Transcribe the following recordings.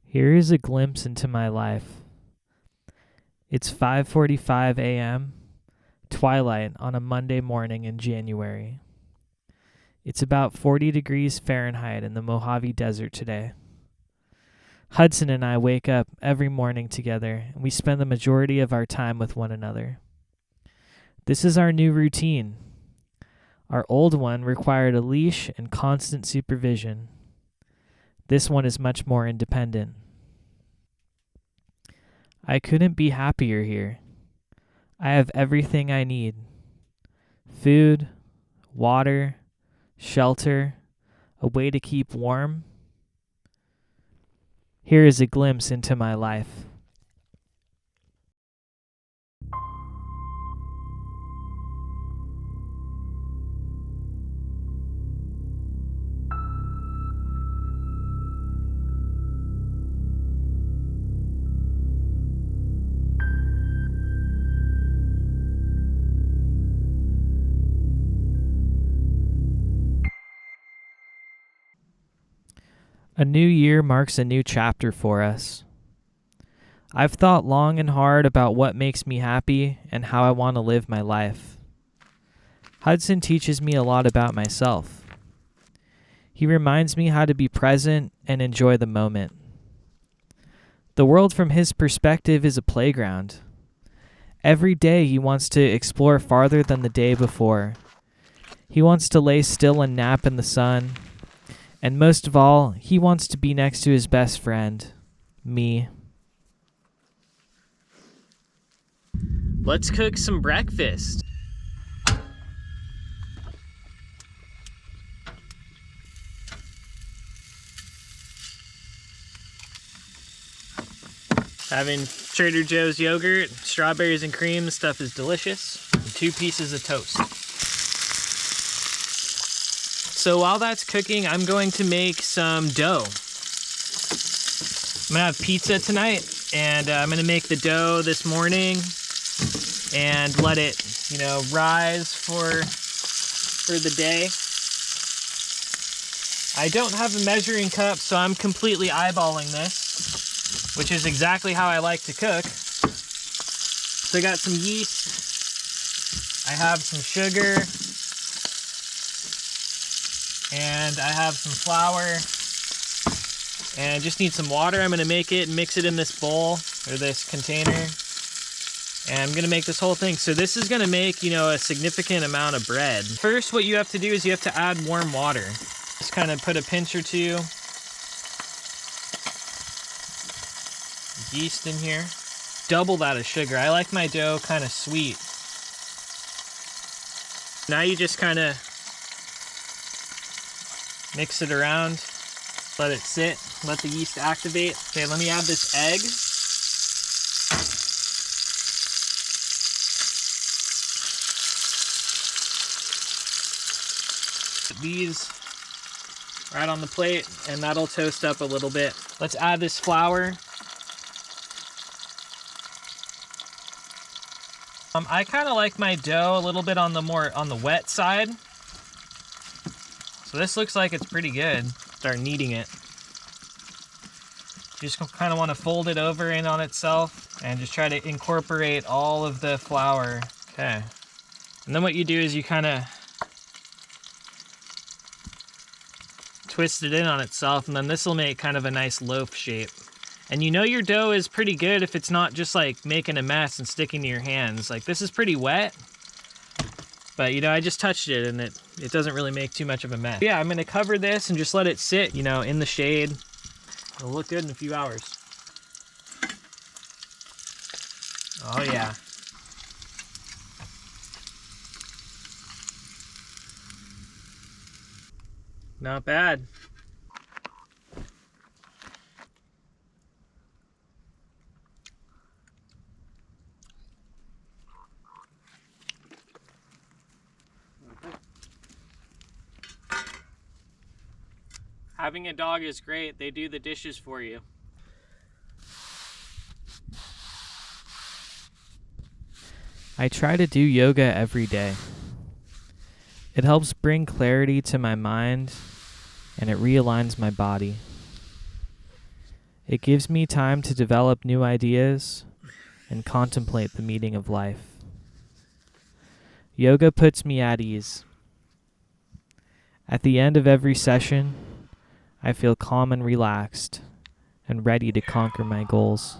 Here is a glimpse into my life. It's 5:45 a.m., twilight on a Monday morning in January. It's about 40 degrees Fahrenheit in the Mojave Desert today. Hudson and I wake up every morning together, and we spend the majority of our time with one another. This is our new routine. Our old one required a leash and constant supervision. This one is much more independent. I couldn't be happier here. I have everything I need. Food, water, shelter, a way to keep warm. Here is a glimpse into my life. A new year marks a new chapter for us. I've thought long and hard about what makes me happy and how I want to live my life. Hudson teaches me a lot about myself. He reminds me how to be present and enjoy the moment. The world from his perspective is a playground. Every day he wants to explore farther than the day before. He wants to lay still and nap in the sun. And most of all, he wants to be next to his best friend, me. Let's cook some breakfast. Having Trader Joe's yogurt, strawberries and cream. The stuff is delicious. And 2 pieces of toast. So while that's cooking, I'm going to make some dough. I'm gonna have pizza tonight, and I'm gonna make the dough this morning and let it, rise for the day. I don't have a measuring cup, so I'm completely eyeballing this, which is exactly how I like to cook. So I got some yeast, I have some sugar, and I have some flour, and just need some water. I'm gonna make it and mix it in this bowl, or this container, and I'm gonna make this whole thing. So this is gonna make, a significant amount of bread. First, what you have to do is you have to add warm water. Just kind of put a pinch or 2 yeast in here. Double that of sugar. I like my dough kind of sweet. Now you just kind of mix it around, let it sit, let the yeast activate. Okay, let me add this egg. Put these right on the plate, and that'll toast up a little bit. Let's add this flour. I kind of like my dough a little bit on the wet side. So this looks like it's pretty good. Start kneading it. You just kind of want to fold it over in on itself and just try to incorporate all of the flour. Okay. And then what you do is you kind of twist it in on itself, and then this will make kind of a nice loaf shape. And your dough is pretty good if it's not just like making a mess and sticking to your hands. Like, this is pretty wet. But, I just touched it, and it doesn't really make too much of a mess. Yeah, I'm going to cover this and just let it sit, in the shade. It'll look good in a few hours. Oh, yeah. Not bad. Having a dog is great. They do the dishes for you. I try to do yoga every day. It helps bring clarity to my mind, and it realigns my body. It gives me time to develop new ideas and contemplate the meaning of life. Yoga puts me at ease. At the end of every session, I feel calm and relaxed and ready to conquer my goals.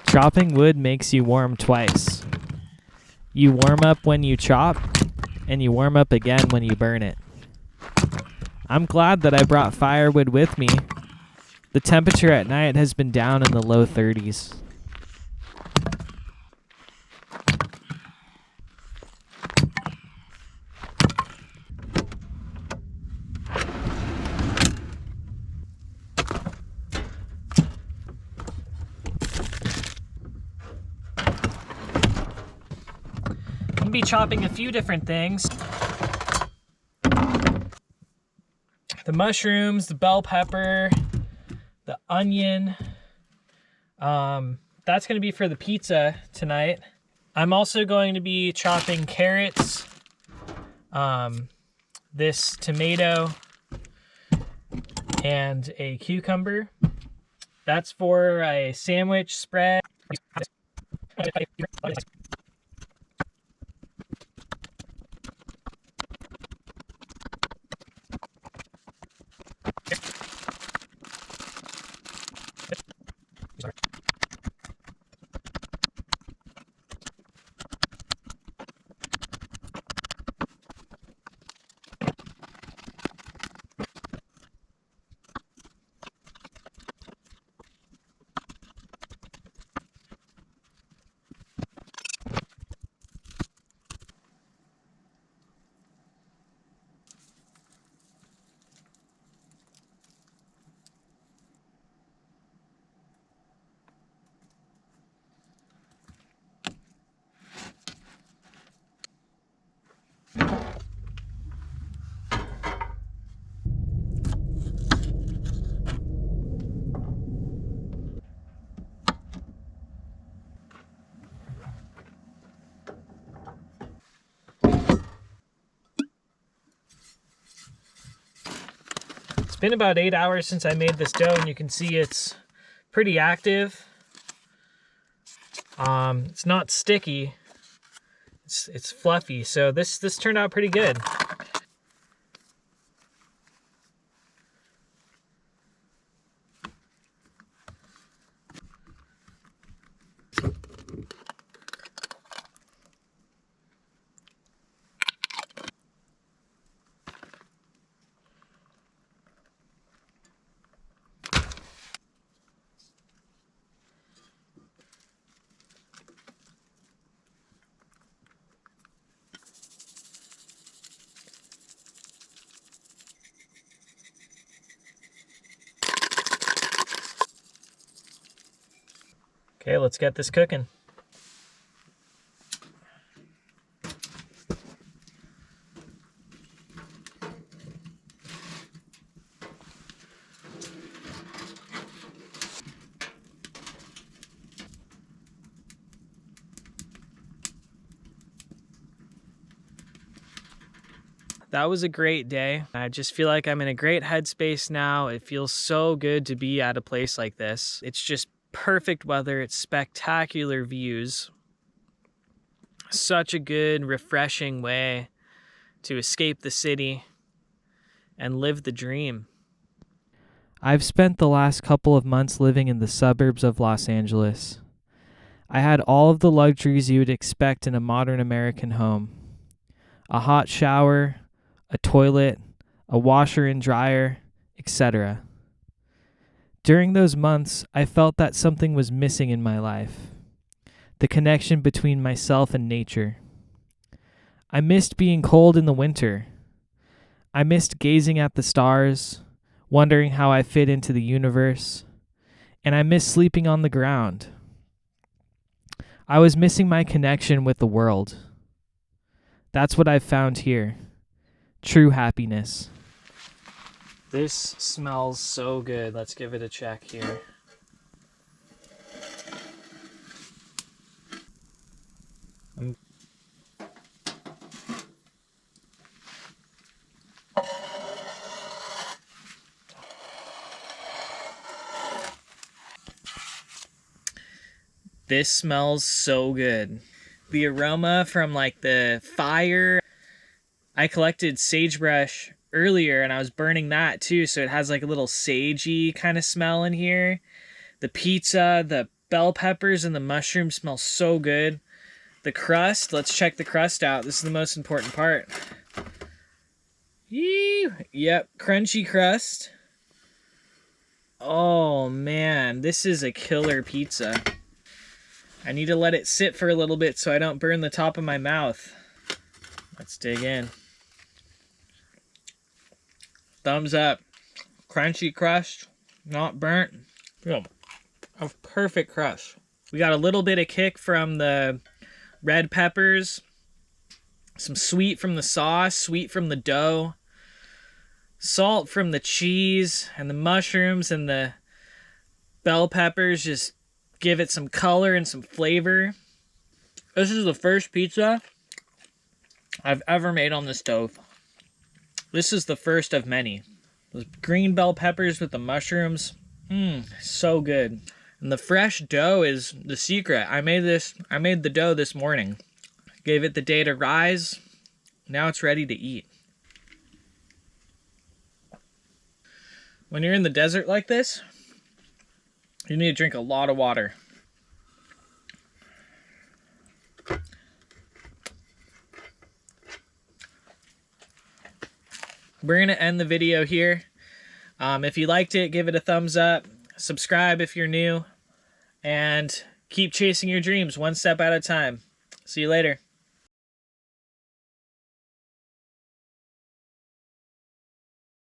Chopping wood makes you warm twice. You warm up when you chop, and you warm up again when you burn it. I'm glad that I brought firewood with me. The temperature at night has been down in the low 30s. I'm going to be chopping a few different things. The mushrooms, the bell pepper, the onion. That's going to be for the pizza tonight. I'm also going to be chopping carrots, this tomato, and a cucumber. That's for a sandwich spread. It's been about 8 hours since I made this dough, and you can see it's pretty active. It's not sticky. It's fluffy, so this turned out pretty good. Okay, let's get this cooking. That was a great day. I just feel like I'm in a great headspace now. It feels so good to be at a place like this. It's just perfect weather. It's spectacular views. Such a good, refreshing way to escape the city and live the dream. I've spent the last couple of months living in the suburbs of Los Angeles. I had all of the luxuries you would expect in a modern American home. A hot shower, a toilet, a washer and dryer, etc. During those months, I felt that something was missing in my life. The connection between myself and nature. I missed being cold in the winter. I missed gazing at the stars, wondering how I fit into the universe, and I missed sleeping on the ground. I was missing my connection with the world. That's what I've found here. True happiness. This smells so good. Let's give it a check here. This smells so good. The aroma from like the fire. I collected sagebrush earlier and I was burning that too, so it has like a little sagey kind of smell in here. The pizza, the bell peppers, and the mushrooms smell so good. The crust, let's check the crust out. This is the most important part. Yep, crunchy crust. Oh man, this is a killer pizza. I need to let it sit for a little bit so I don't burn the top of my mouth. Let's dig in. Thumbs up. Crunchy crust, not burnt. Yeah, a perfect crust. We got a little bit of kick from the red peppers, some sweet from the sauce, sweet from the dough, salt from the cheese, and the mushrooms and the bell peppers just give it some color and some flavor. This is the first pizza I've ever made on the stove. This is the first of many. Those green bell peppers with the mushrooms. So good. And the fresh dough is the secret. I made the dough this morning. Gave it the day to rise. Now it's ready to eat. When you're in the desert like this, you need to drink a lot of water. We're going to end the video here. If you liked it, give it a thumbs up. Subscribe if you're new. And keep chasing your dreams one step at a time. See you later.